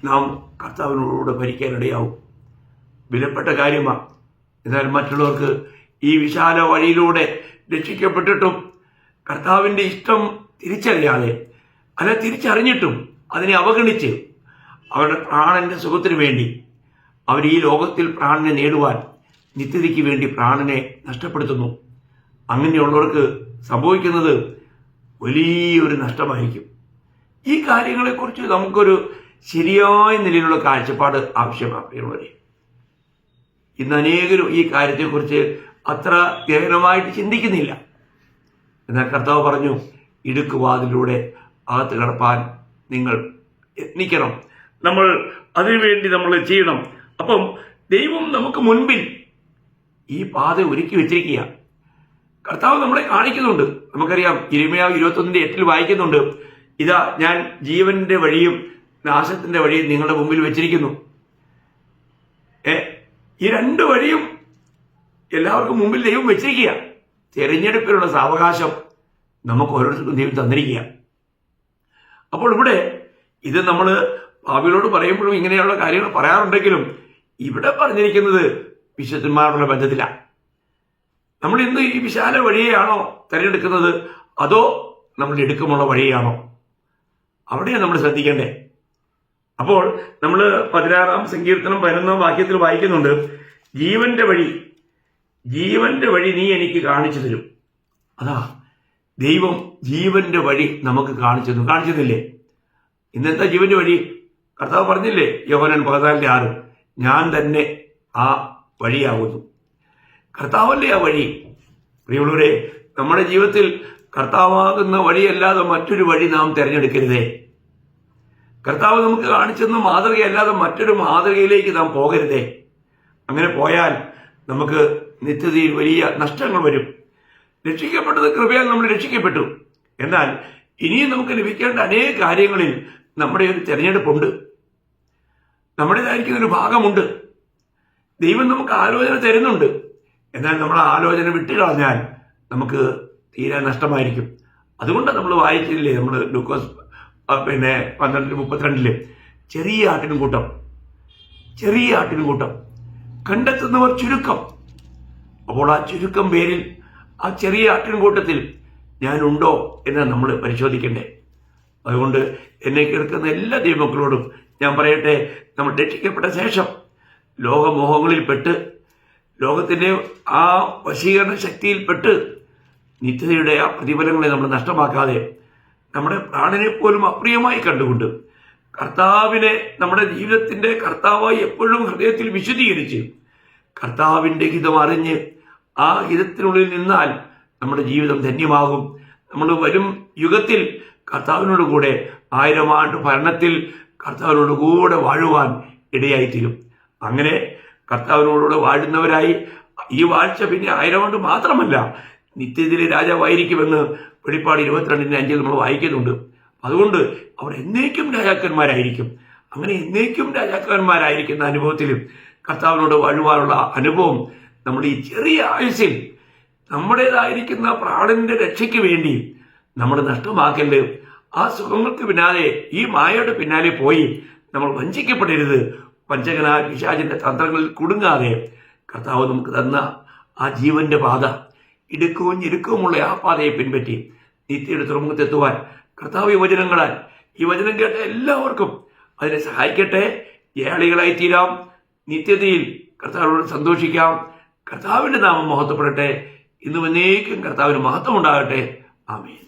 നാം കർത്താവിനോടുകൂടെ ഭരിക്കാനിടയാവും. വിലപ്പെട്ട കാര്യമാണ്. എന്നാൽ മറ്റുള്ളവർക്ക് ഈ വിശാല വഴിയിലൂടെ രക്ഷിക്കപ്പെട്ടിട്ടും കർത്താവിൻ്റെ ഇഷ്ടം തിരിച്ചറിയാതെ അല്ല തിരിച്ചറിഞ്ഞിട്ടും അതിനെ അവഗണിച്ച് അവരുടെ പ്രാണന്റെ സുഖത്തിനു വേണ്ടി അവർ ഈ ലോകത്തിൽ പ്രാണനെ നേടുവാൻ നിത്യതയ്ക്ക് വേണ്ടി പ്രാണനെ നഷ്ടപ്പെടുത്തുന്നു. അങ്ങനെയുള്ളവർക്ക് സംഭവിക്കുന്നത് വലിയൊരു നഷ്ടമായിരിക്കും. ഈ കാര്യങ്ങളെക്കുറിച്ച് നമുക്കൊരു ശരിയായ നിലയിലുള്ള കാഴ്ചപ്പാട് ആവശ്യമാണ് പ്രിയമുള്ളവരെ. ഇന്ന് അനേകരും ഈ കാര്യത്തെക്കുറിച്ച് അത്ര ഗഹനമായിട്ട് ചിന്തിക്കുന്നില്ല. എന്നാൽ കർത്താവ് പറഞ്ഞു, ഇടുക്കുവാതിലൂടെ അകത്ത് കടപ്പാൻ നിങ്ങൾ യത്നിക്കണം, നമ്മൾ അതിനുവേണ്ടി നമ്മൾ ചെയ്യണം. അപ്പം ദൈവം നമുക്ക് മുൻപിൽ ഈ പാത ഒരുക്കി വെച്ചിരിക്കുക. കർത്താവ് നമ്മളെ കാണിക്കുന്നുണ്ട്. നമുക്കറിയാം, യിരെമ്യാ 21:8 വായിക്കുന്നുണ്ട്, ഇതാ ഞാൻ ജീവന്റെ വഴിയും നാശത്തിന്റെ വഴിയും നിങ്ങളുടെ മുമ്പിൽ വെച്ചിരിക്കുന്നു. ഈ 2 വഴിയും എല്ലാവർക്കും മുമ്പിൽ ദൈവം വെച്ചിരിക്കുക. തെരഞ്ഞെടുപ്പിലുള്ള സാവകാശം നമുക്ക് ഓരോരുത്തർക്കും ദൈവം തന്നിരിക്കുക. അപ്പോൾ ഇവിടെ ഇത് നമ്മൾ ഭാവിയോട് പറയുമ്പോഴും ഇങ്ങനെയുള്ള കാര്യങ്ങൾ പറയാറുണ്ടെങ്കിലും ഇവിടെ പറഞ്ഞിരിക്കുന്നത് വിശുദ്ധന്മാരുടെ ബന്ധത്തിലാണ്. നമ്മൾ ഇന്ന് ഈ വിശാല വഴിയെയാണോ തിരഞ്ഞെടുക്കുന്നത്, അതോ നമ്മൾ ഇടുക്കമുള്ള വഴിയാണോ? അവിടെയാണ് നമ്മൾ ശ്രദ്ധിക്കേണ്ടേ. അപ്പോൾ നമ്മൾ 16-ാം സങ്കീർത്തനം 11-ാം വാക്യത്തിൽ വായിക്കുന്നുണ്ട്, ജീവന്റെ വഴി നീ എനിക്ക് കാണിച്ചു തരും. അതാ ദൈവം ജീവന്റെ വഴി നമുക്ക് കാണിച്ചതില്ലേ? ഇന്നത്തെ ജീവന്റെ വഴി കർത്താവ് പറഞ്ഞില്ലേ, യോഹന്നാൻ 14:6, ഞാൻ തന്നെ ആ വഴിയാകുന്നു. കർത്താവല്ലേ ആ വഴി. പ്രിയമുള്ളവരെ, നമ്മുടെ ജീവിതത്തിൽ കർത്താവാകുന്ന വഴിയല്ലാതെ മറ്റൊരു വഴി നാം തിരഞ്ഞെടുക്കരുതേ. കർത്താവ് നമുക്ക് കാണിച്ചെന്ന മാതൃകയല്ലാതെ മറ്റൊരു മാതൃകയിലേക്ക് നാം പോകരുതേ. അങ്ങനെ പോയാൽ നമുക്ക് നിത്യതയിൽ വലിയ നഷ്ടങ്ങൾ വരും. രക്ഷിക്കപ്പെട്ടത് കൃപയാൽ നമ്മൾ രക്ഷിക്കപ്പെട്ടു. എന്നാൽ ഇനിയും നമുക്ക് ലഭിക്കേണ്ട അനേക കാര്യങ്ങളിൽ നമ്മുടെ ഒരു തിരഞ്ഞെടുപ്പുണ്ട്, നമ്മുടേതായിരിക്കുന്ന ഒരു ഭാഗമുണ്ട്. ദൈവം നമുക്ക് ആലോചന തരുന്നുണ്ട്. എന്നാൽ നമ്മൾ ആലോചന വിട്ടുകളഞ്ഞാൽ നമുക്ക് തീരെ നഷ്ടമായിരിക്കും. അതുകൊണ്ട് നമ്മൾ വായിച്ചില്ലേ, നമ്മൾ ലൂക്കോസ് 12:32 ചെറിയ ആട്ടിൻകൂട്ടം കണ്ടെത്തുന്നവർ ചുരുക്കം. അപ്പോൾ ആ ചുരുക്കം പേരിൽ ആ ചെറിയ ആട്ടിൻകൂട്ടത്തിൽ ഞാനുണ്ടോ എന്ന് നമ്മൾ പരിശോധിക്കണ്ടേ. അതുകൊണ്ട് എന്നെ കേൾക്കുന്ന എല്ലാ ദൈവമക്കളോടും ഞാൻ പറയട്ടെ, നമ്മൾ രക്ഷിക്കപ്പെട്ട ശേഷം ലോകമോഹങ്ങളിൽപ്പെട്ട് ലോകത്തിൻ്റെ ആ വശീകരണ ശക്തിയിൽപ്പെട്ട് നിത്യതയുടെ ആ പ്രതിഫലങ്ങളെ നമ്മൾ നഷ്ടമാക്കാതെ നമ്മുടെ പ്രാണനെ പോലും അപ്രിയമായി കണ്ടുകൊണ്ട് കർത്താവിനെ നമ്മുടെ ജീവിതത്തിൻ്റെ കർത്താവായി എപ്പോഴും ഹൃദയത്തിൽ വിശുദ്ധീകരിച്ച് കർത്താവിൻ്റെ ഹിതം അറിഞ്ഞ് ആ ഹിതത്തിനുള്ളിൽ നിന്നാൽ നമ്മുടെ ജീവിതം ധന്യമാകും. നമ്മൾ വരും യുഗത്തിൽ കർത്താവിനോട് കൂടെ 1000 ആണ്ട് ഭരണത്തിൽ കർത്താവിനോട് കൂടെ വാഴുവാൻ ഇടയായിത്തീരും. അങ്ങനെ കർത്താവിനോടുകൂടെ വാഴുന്നവരായി ഈ വാഴ്ച പിന്നെ 1000 ആണ്ട് മാത്രമല്ല, നിത്യത്തിലെ രാജാവായിരിക്കുമെന്ന് വെളിപ്പാട് 22:5 നമ്മൾ വായിക്കുന്നുണ്ട്. അതുകൊണ്ട് അവർ എന്നേക്കും രാജാക്കന്മാരായിരിക്കും. അങ്ങനെ എന്നേക്കും രാജാക്കന്മാരായിരിക്കുന്ന അനുഭവത്തിലും കർത്താവിനോട് വാഴുവാനുള്ള അനുഭവം നമ്മുടെ ഈ ചെറിയ ആയുസ്സിൽ നമ്മുടേതായിരിക്കുന്ന പ്രാണന്റെ രക്ഷയ്ക്ക് വേണ്ടി നമ്മൾ നഷ്ടമാക്കരുത്. ആ സുഖങ്ങൾക്ക് പിന്നാലെ, ഈ മായയുടെ പിന്നാലെ പോയി നമ്മൾ വഞ്ചിക്കപ്പെടരുത്. വഞ്ചകനാൽ പിശാചിന്റെ തന്ത്രങ്ങളിൽ കുടുങ്ങാതെ കർത്താവ് നമുക്ക് തന്ന ആ ജീവന്റെ പാത, ഇടുക്കവും ഞെരുക്കവുമുള്ള ആ പാതയെ പിൻപറ്റി നിത്യയുടെ തുറമുഖത്തെത്തുവാൻ കർത്താവ് ഈ വചനം കേട്ട എല്ലാവർക്കും അതിനെ സഹായിക്കട്ടെ. ഏളികളായി തീരാം. നിത്യതയിൽ കർത്താവിനോട് സന്തോഷിക്കാം. കർത്താവിന്റെ നാമം മഹത്വപ്പെടട്ടെ. ഇന്നും എന്നേക്കും കർത്താവിന് മഹത്വം ഉണ്ടാകട്ടെ. ആമേൻ.